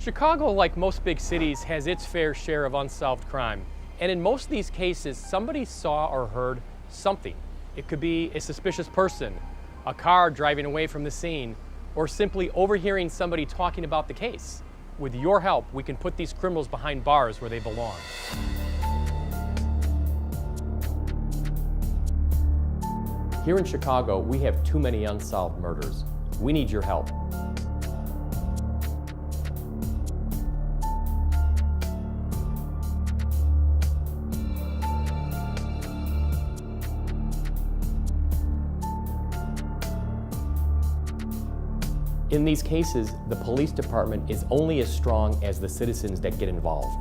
Chicago, like most big cities, has its fair share of unsolved crime. And in most of these cases, somebody saw or heard something. It could be a suspicious person, a car driving away from the scene, or simply overhearing somebody talking about the case. With your help, we can put these criminals behind bars where they belong. Here in Chicago, we have too many unsolved murders. We need your help. In these cases, the police department is only as strong as the citizens that get involved.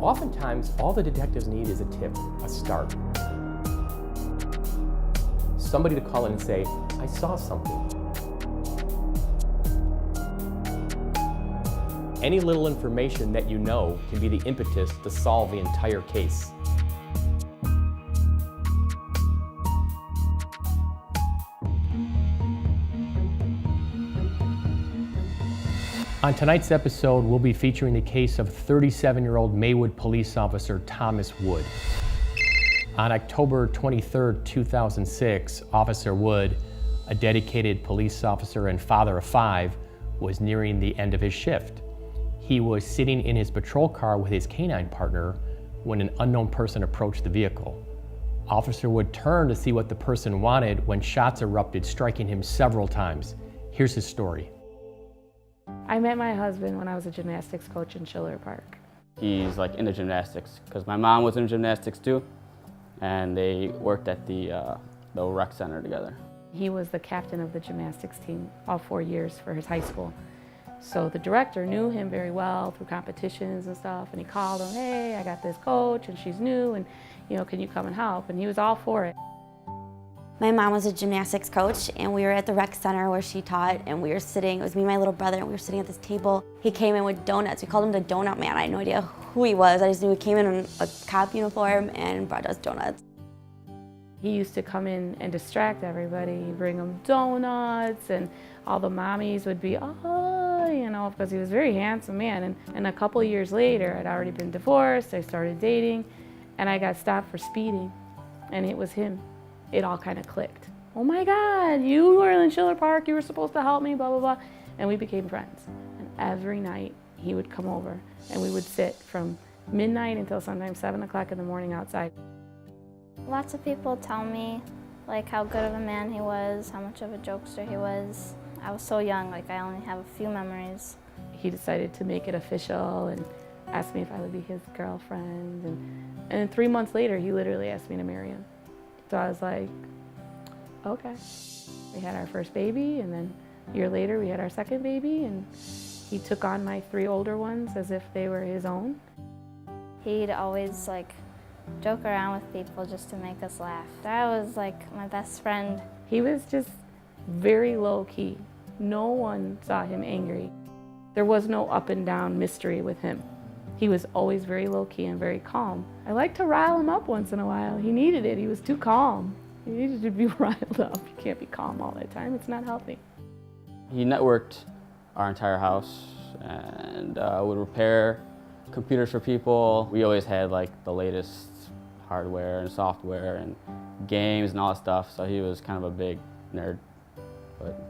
Oftentimes, all the detectives need is a tip, a start. Somebody to call in and say, I saw something. Any little information that you know can be the impetus to solve the entire case. On tonight's episode, we'll be featuring the case of 37-year-old Maywood police officer Thomas Wood. On October 23, 2006, Officer Wood, a dedicated police officer and father of 5, was nearing the end of his shift. He was sitting in his patrol car with his K-9 partner when an unknown person approached the vehicle. Officer Wood turned to see what the person wanted when shots erupted, striking him several times. Here's his story. I met my husband when I was a gymnastics coach in Schiller Park. He's like into gymnastics because my mom was in gymnastics too, and they worked at the rec center together. He was the captain of the gymnastics team all 4 years for his high school. So the director knew him very well through competitions and stuff, and he called him, hey, I got this coach and she's new and can you come and help? And he was all for it. My mom was a gymnastics coach, and we were at the rec center where she taught, and we were sitting, it was me and my little brother, and we were sitting at this table. He came in with donuts. We called him the Donut Man. I had no idea who he was. I just knew he came in a cop uniform and brought us donuts. He used to come in and distract everybody. He'd bring them donuts, and all the mommies would be, because he was a very handsome man. And a couple of years later, I'd already been divorced, I started dating, and I got stopped for speeding, and it was him. It all kind of clicked. Oh my God, you were in Schiller Park, you were supposed to help me, blah, blah, blah. And we became friends. And every night he would come over and we would sit from midnight until sometimes 7 o'clock in the morning outside. Lots of people tell me like how good of a man he was, how much of a jokester he was. I was so young, like I only have a few memories. He decided to make it official and asked me if I would be his girlfriend. And 3 months later, he literally asked me to marry him. So I was like, okay. We had our first baby, and then a year later we had our second baby, and he took on my 3 older ones as if they were his own. He'd always like joke around with people just to make us laugh. That was like my best friend. He was just very low key. No one saw him angry. There was no up and down mystery with him. He was always very low-key and very calm. I like to rile him up once in a while. He needed it. He was too calm. He needed to be riled up. You can't be calm all the time. It's not healthy. He networked our entire house and would repair computers for people. We always had like the latest hardware and software and games and all that stuff, so he was kind of a big nerd. But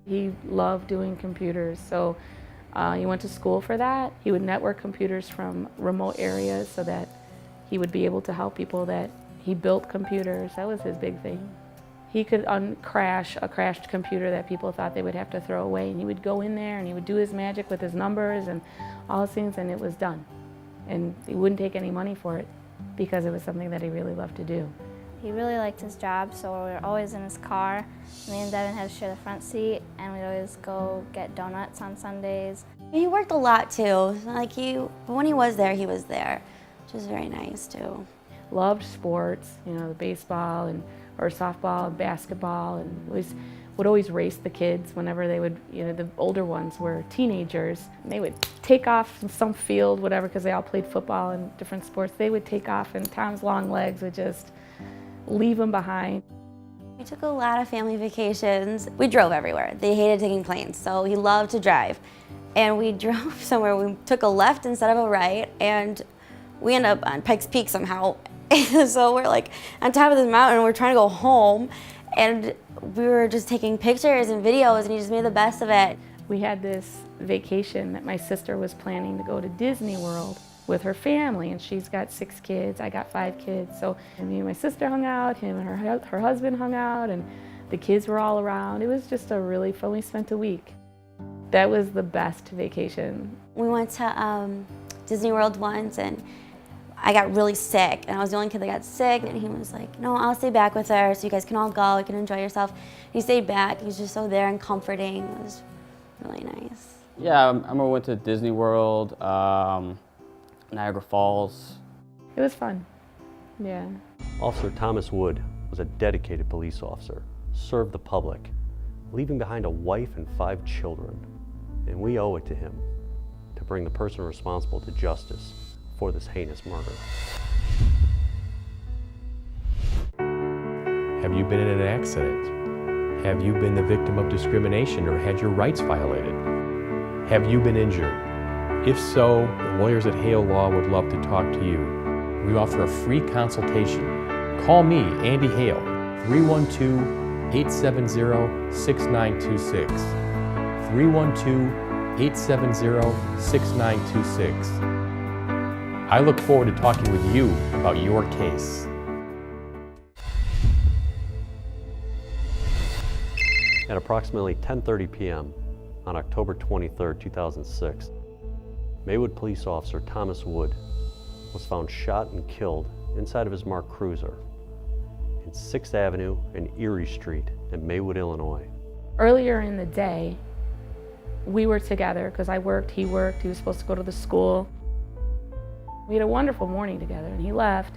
He loved doing computers, so he went to school for that. He would network computers from remote areas so that he would be able to help people that he built computers. That was his big thing. He could uncrash a crashed computer that people thought they would have to throw away, and he would go in there and he would do his magic with his numbers and all those things, and it was done. And he wouldn't take any money for it because it was something that he really loved to do. He really liked his job, so we were always in his car. Me and Devin had to share the front seat, and we'd always go get donuts on Sundays. He worked a lot too. But when he was there, which was very nice too. Loved sports, the baseball or softball and basketball, and would always race the kids whenever they would, the older ones were teenagers. And they would take off from some field, whatever, because they all played football and different sports. They would take off, and Tom's long legs would just leave him behind. We took a lot of family vacations. We drove everywhere. They hated taking planes, so he loved to drive. And we drove somewhere, we took a left instead of a right, and we ended up on Pikes Peak somehow. So we're like on top of this mountain, and we're trying to go home, and we were just taking pictures and videos, and he just made the best of it. We had this vacation that my sister was planning to go to Disney World with her family, and she's got 6 kids, I got 5 kids. So me and my sister hung out, him and her husband hung out, and the kids were all around. It was just a really fun, we spent a week. That was the best vacation. We went to Disney World once, and I got really sick, and I was the only kid that got sick, and he was like, no, I'll stay back with her so you guys can all go, you can enjoy yourself. He stayed back, he was just so there and comforting. It was really nice. Yeah, I remember we went to Disney World, Niagara Falls. It was fun, yeah. Officer Thomas Wood was a dedicated police officer, served the public, leaving behind a wife and 5 children. And we owe it to him to bring the person responsible to justice for this heinous murder. Have you been in an accident? Have you been the victim of discrimination or had your rights violated? Have you been injured? If so, the lawyers at Hale Law would love to talk to you. We offer a free consultation. Call me, Andy Hale, 312-870-6926. 312-870-6926. I look forward to talking with you about your case. At approximately 10:30 p.m. on October 23, 2006, Maywood police officer Thomas Wood was found shot and killed inside of his marked cruiser in 6th Avenue and Erie Street in Maywood, Illinois. Earlier in the day, we were together because I worked, he worked, he was supposed to go to the school. We had a wonderful morning together, and he left.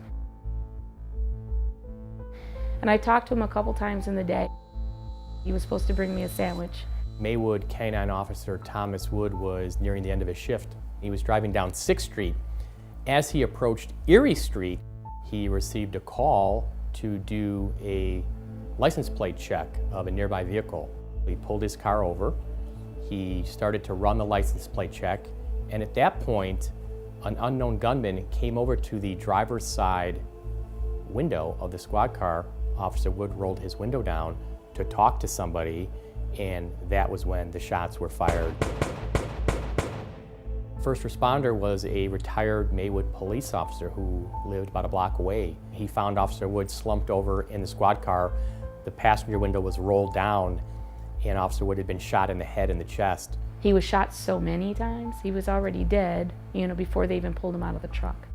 And I talked to him a couple times in the day. He was supposed to bring me a sandwich. Maywood K-9 officer Thomas Wood was nearing the end of his shift. He was driving down 6th Street. As he approached Erie Street, he received a call to do a license plate check of a nearby vehicle. He pulled his car over. He started to run the license plate check, and at that point, an unknown gunman came over to the driver's side window of the squad car. Officer Wood rolled his window down to talk to somebody, and that was when the shots were fired. First responder was a retired Maywood police officer who lived about a block away. He found Officer Wood slumped over in the squad car. The passenger window was rolled down, and Officer Wood had been shot in the head and the chest. He was shot so many times, he was already dead, before they even pulled him out of the truck.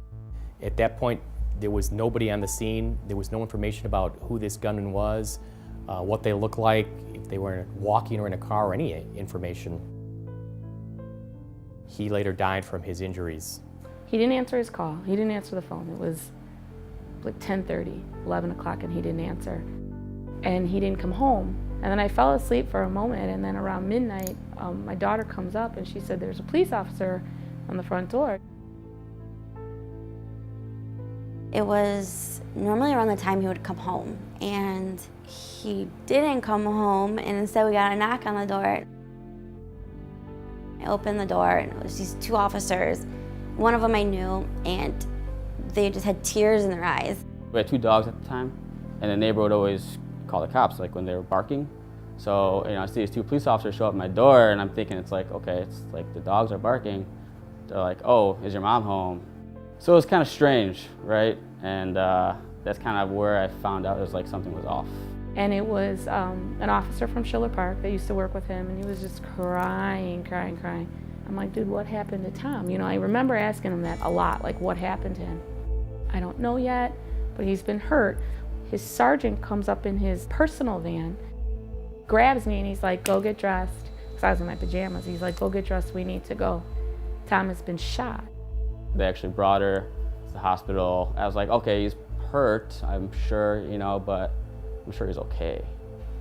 At that point, there was nobody on the scene. There was no information about who this gunman was, what they looked like, if they were walking or in a car, or any information. He later died from his injuries. He didn't answer his call. He didn't answer the phone. It was like 10:30, 11 o'clock, and he didn't answer. And he didn't come home. And then I fell asleep for a moment, and then around midnight, my daughter comes up and she said, there's a police officer on the front door. It was normally around the time he would come home, and he didn't come home, and instead we got a knock on the door. I opened the door, and it was these 2 officers. One of them I knew, and they just had tears in their eyes. We had 2 dogs at the time, and the neighbor would always call the cops, like when they were barking. So, I see these 2 police officers show up at my door, and I'm thinking it's like, okay, it's like the dogs are barking. They're like, oh, is your mom home? So it was kind of strange, right? And that's kind of where I found out it was like something was off. And it was an officer from Schiller Park that used to work with him, and he was just crying. I'm like, dude, what happened to Tom? I remember asking him that a lot, like, what happened to him? I don't know yet, but he's been hurt. His sergeant comes up in his personal van, grabs me, and he's like, go get dressed. Because I was in my pajamas. He's like, go get dressed, we need to go. Tom has been shot. They actually brought her to the hospital. I was like, okay, he's hurt, I'm sure, but I'm sure he's okay.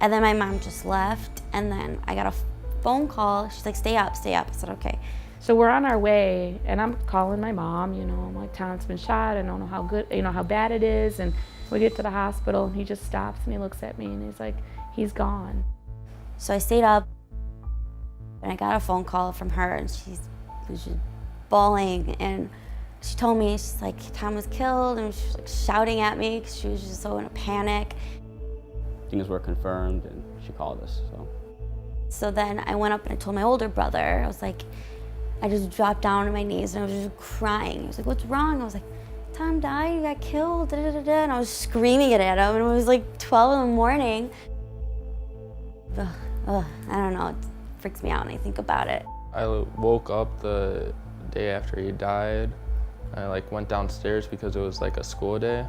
And then my mom just left, and then I got a phone call. She's like, stay up. I said, okay. So we're on our way, and I'm calling my mom, I'm like, Tom's been shot, I don't know how bad it is, and We get to the hospital and he just stops and he looks at me and he's like, he's gone. So I stayed up and I got a phone call from her and she was just bawling, and she told me, she's like, Tom was killed, and she was like shouting at me because she was just so in a panic. Things were confirmed and she called us, So then I went up and I told my older brother. I was like, I just dropped down on my knees and I was just crying. He was like, what's wrong? I was like, Tom died, he got killed, da, da, da, da. And I was screaming it at him, and it was like 12 in the morning. I don't know, it freaks me out when I think about it. I woke up the day after he died. I went downstairs because it was like a school day.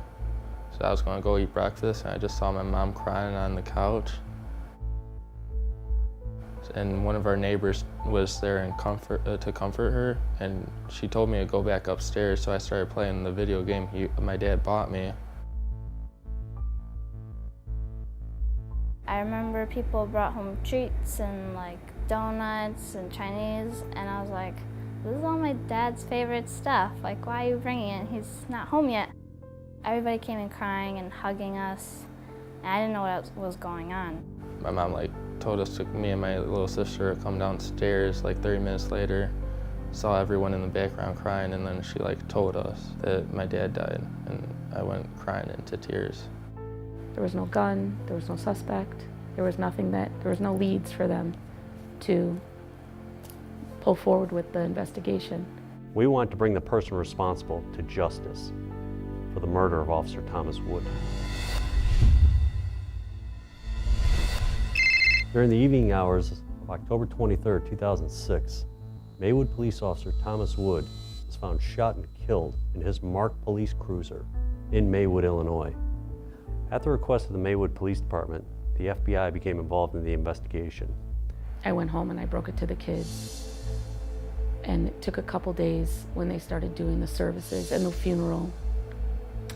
So I was gonna go eat breakfast, and I just saw my mom crying on the couch. And one of our neighbors was there and to comfort her, and she told me to go back upstairs, so I started playing the video game my dad bought me. I remember people brought home treats and like donuts and Chinese, and I was like, this is all my dad's favorite stuff. Like, why are you bringing it? He's not home yet. Everybody came in crying and hugging us, and I didn't know what else was going on. My mom told us, me and my little sister, to come downstairs 30 minutes later. Saw everyone in the background crying, and then she told us that my dad died, and I went crying into tears. There was no gun, there was no suspect, there was no leads for them to pull forward with the investigation. We want to bring the person responsible to justice for the murder of Officer Thomas Wood. During the evening hours of October 23, 2006, Maywood police officer Thomas Wood was found shot and killed in his marked police cruiser in Maywood, Illinois. At the request of the Maywood Police Department, the FBI became involved in the investigation. I went home and I broke it to the kids. And it took a couple days when they started doing the services and the funeral,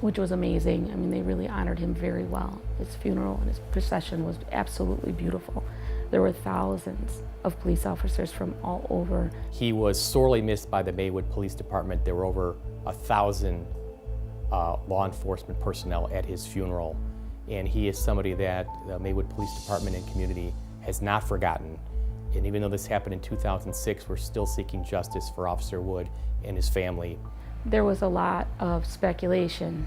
which was amazing. I mean, they really honored him very well. His funeral and his procession was absolutely beautiful. There were thousands of police officers from all over. He was sorely missed by the Maywood Police Department. There were over 1,000 law enforcement personnel at his funeral. And he is somebody that the Maywood Police Department and community has not forgotten. And even though this happened in 2006, we're still seeking justice for Officer Wood and his family. There was a lot of speculation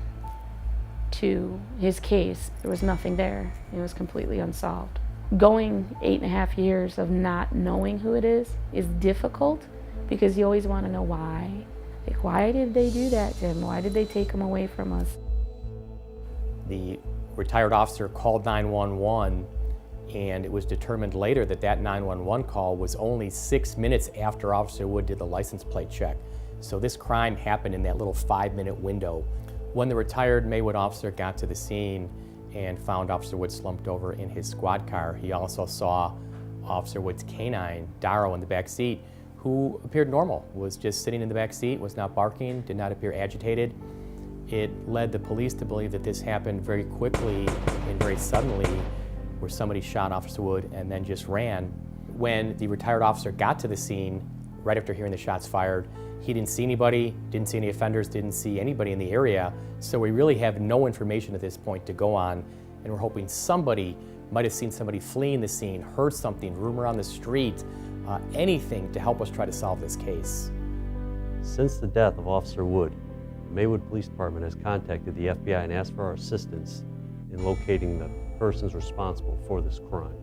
to his case. There was nothing there. It was completely unsolved. Going 8.5 years of not knowing who it is difficult, because you always want to know why. Like, why did they do that to him? Why did they take him away from us? The retired officer called 911, and it was determined later that that 911 call was only 6 minutes after Officer Wood did the license plate check. So this crime happened in that little 5-minute window. When the retired Maywood officer got to the scene and found Officer Wood slumped over in his squad car, he also saw Officer Wood's K-9, Darrow, in the back seat, who appeared normal, was just sitting in the back seat, was not barking, did not appear agitated. It led the police to believe that this happened very quickly and very suddenly, where somebody shot Officer Wood and then just ran. When the retired officer got to the scene, right after hearing the shots fired, he didn't see anybody, didn't see any offenders, didn't see anybody in the area. So we really have no information at this point to go on, and we're hoping somebody might have seen somebody fleeing the scene, heard something, rumor on the street, anything to help us try to solve this case. Since the death of Officer Wood, the Maywood Police Department has contacted the FBI and asked for our assistance in locating the persons responsible for this crime.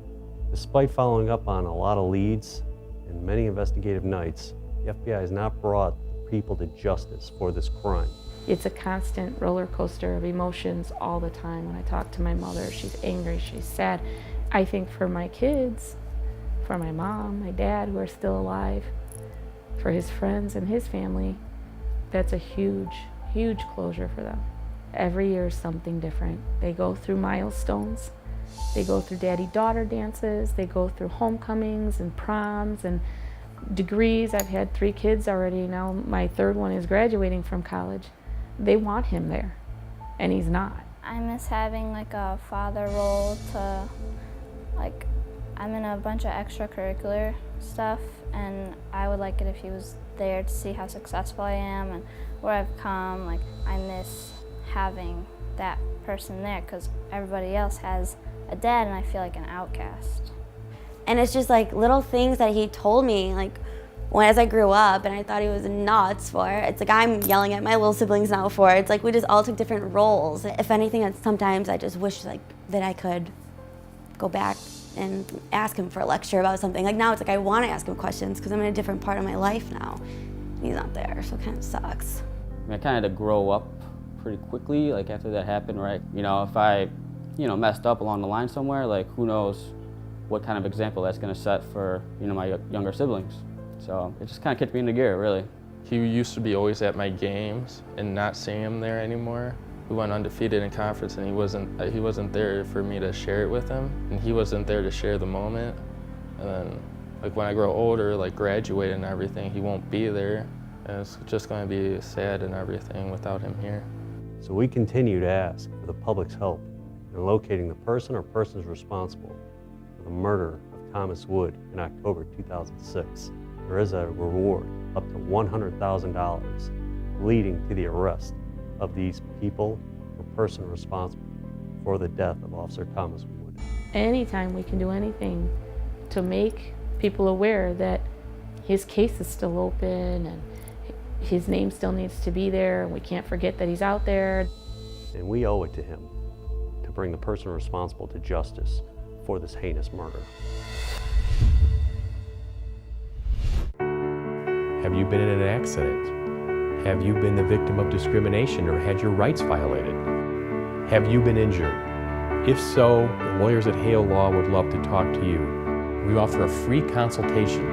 Despite following up on a lot of leads and many investigative nights, the FBI has not brought people to justice for this crime. It's a constant roller coaster of emotions all the time. When I talk to my mother, she's angry, she's sad. I think for my kids, for my mom, my dad, who are still alive, for his friends and his family, that's a huge, huge closure for them. Every year is something different. They go through milestones. They go through daddy-daughter dances. They go through homecomings and proms and degrees. I've had 3 kids already. Now my 3rd one is graduating from college. They want him there, and he's not. I miss having a father role to, I'm in a bunch of extracurricular stuff, and I would like it if he was there to see how successful I am and where I've come. I miss having that person there because everybody else has a dad and I feel like an outcast. And it's just like little things that he told me, like as I grew up, and I thought he was nuts for. It's like I'm yelling at my little siblings now for. It's like we just all took different roles. If anything, sometimes I just wish like that I could go back and ask him for a lecture about something. Like now it's like I want to ask him questions because I'm in a different part of my life now. He's not there, so it kind of sucks. I mean, I kind of had to grow up pretty quickly, like after that happened, right? You know, if I, messed up along the line somewhere, like who knows what kind of example that's gonna set for, my younger siblings. So it just kind of kicked me into gear, really. He used to be always at my games, and not seeing him there anymore. We went undefeated in conference, and he wasn't there for me to share it with him, and he wasn't there to share the moment. And then, like when I grow older, like graduate and everything, he won't be there, and it's just going to be sad and everything without him here. So we continue to ask for the public's help in locating the person or persons responsible for the murder of Thomas Wood in October 2006. There is a reward up to $100,000 leading to the arrest of these people or person responsible for the death of Officer Thomas Wood. Anytime we can do anything to make people aware that his case is still open and his name still needs to be there, and we can't forget that he's out there. And we owe it to him to bring the person responsible to justice for this heinous murder. Have you been in an accident? Have you been the victim of discrimination or had your rights violated? Have you been injured? If so, the lawyers at Hale Law would love to talk to you. We offer a free consultation.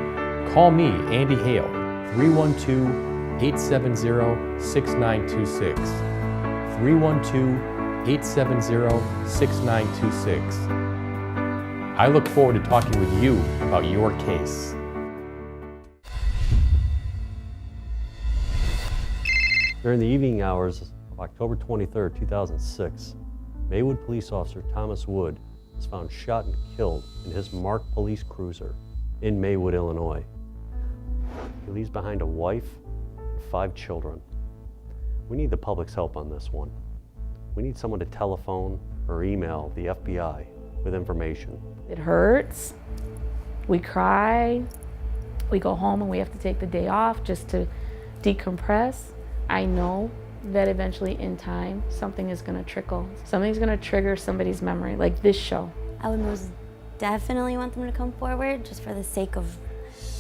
Call me, Andy Hale, 312-870-6926. 312-870-6926. I look forward to talking with you about your case. During the evening hours of October 23, 2006, Maywood police officer Thomas Wood was found shot and killed in his marked police cruiser in Maywood, Illinois. He leaves behind a wife and 5 children. We need the public's help on this one. We need someone to telephone or email the FBI with information. It hurts. We cry. We go home and we have to take the day off just to decompress. I know that eventually in time, something is gonna trickle. Something's gonna trigger somebody's memory, like this show. I would most definitely want them to come forward just for the sake of,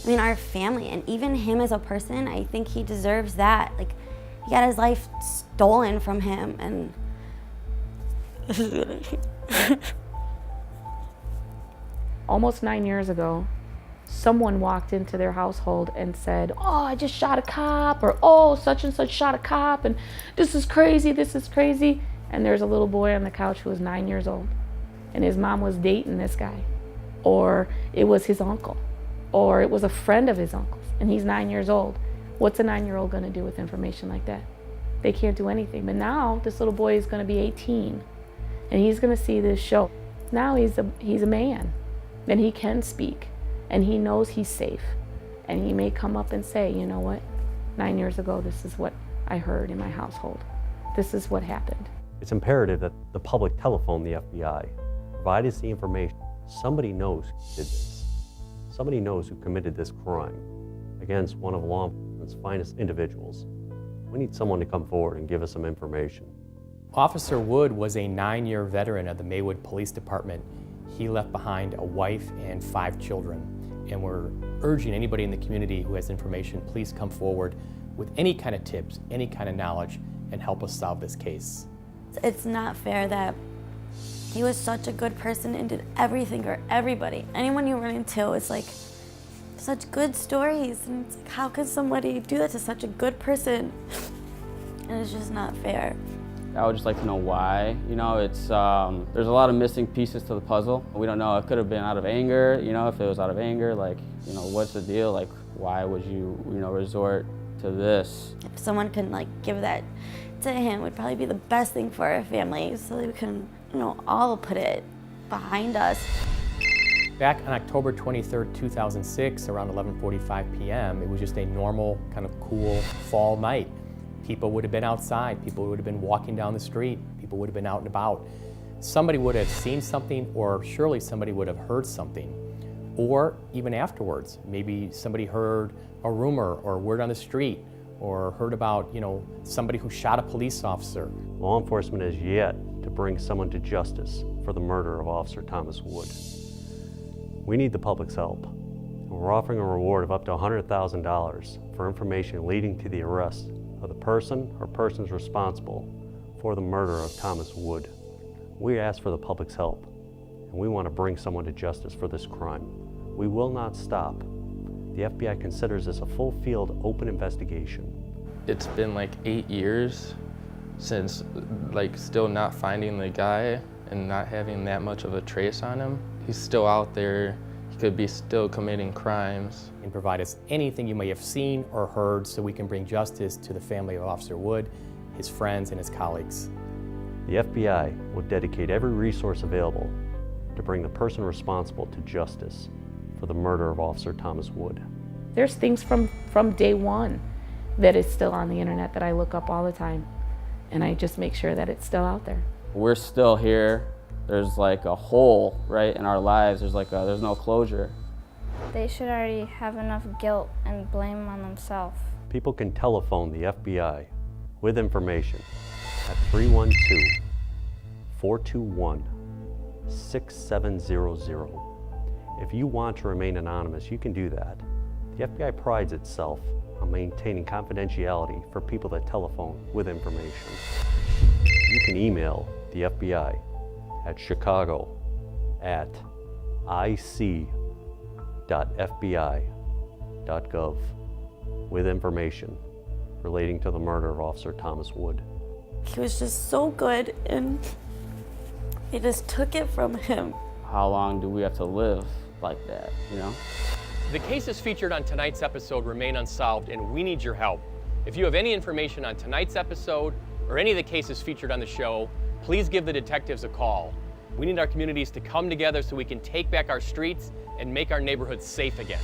our family and even him as a person. I think he deserves that. Like, he got his life stolen from him, and almost 9 years ago, someone walked into their household and said, "Oh, I just shot a cop," or "Oh, such and such shot a cop, and this is crazy, this is crazy." And there's a little boy on the couch who was 9 years old, and his mom was dating this guy, or it was his uncle, or it was a friend of his uncle's, and he's 9 years old. What's a 9-year-old gonna do with information like that? They can't do anything. But now this little boy is gonna be 18, and he's gonna see this show. Now he's a man, and he can speak. And he knows he's safe. And he may come up and say, "You know what? 9 years ago, this is what I heard in my household. This is what happened." It's imperative that the public telephone the FBI, provide us the information. Somebody knows who did this. Somebody knows who committed this crime against one of law enforcement's finest individuals. We need someone to come forward and give us some information. Officer Wood was a 9-year veteran of the Maywood Police Department. He left behind a wife and 5 children. And we're urging anybody in the community who has information, please come forward with any kind of tips, any kind of knowledge, and help us solve this case. it's not fair that he was such a good person and did everything for everybody. Anyone you run into, it's like such good stories, and it's like, how could somebody do that to such a good person? And it's just not fair. I would just like to know why. It's there's a lot of missing pieces to the puzzle. We don't know. It could have been out of anger. If it was out of anger, what's the deal? Why would you, resort to this? If someone can give that to him, would probably be the best thing for our family, so that we can, all put it behind us. Back on October 23rd, 2006, around 11:45 p.m., it was just a normal, kind of cool fall night. People would have been outside. People would have been walking down the street. People people would have been out and about. Somebody would have seen something, or surely somebody would have heard something. Or even afterwards, maybe somebody heard a rumor or word on the street, or heard about, somebody who shot a police officer. Law enforcement has yet to bring someone to justice for the murder of Officer Thomas Wood. We need the public's help. We're offering a reward of up to $100,000 for information leading to the arrest of the person or persons responsible for the murder of Thomas Wood. We ask for the public's help, and we want to bring someone to justice for this crime. We will not stop. The FBI considers this a full-field, open investigation. It's been like 8 years since still not finding the guy and not having that much of a trace on him. He's still out there. He could be still committing crimes. And provide us anything you may have seen or heard so we can bring justice to the family of Officer Wood, his friends, and his colleagues. The FBI will dedicate every resource available to bring the person responsible to justice for the murder of Officer Thomas Wood. There's things from day one that is still on the internet that I look up all the time, and I just make sure that it's still out there. We're still here. There's like a hole, right, in our lives. There's no closure. They should already have enough guilt and blame on themselves. People can telephone the FBI with information at 312-421-6700. If you want to remain anonymous, you can do that. The FBI prides itself on maintaining confidentiality for people that telephone with information. You can email the FBI at chicago@ic.fbi.gov with information relating to the murder of Officer Thomas Wood. He was just so good, and they just took it from him. How long do we have to live like that, The cases featured on tonight's episode remain unsolved, and we need your help. If you have any information on tonight's episode or any of the cases featured on the show, please give the detectives a call. We need our communities to come together so we can take back our streets and make our neighborhoods safe again.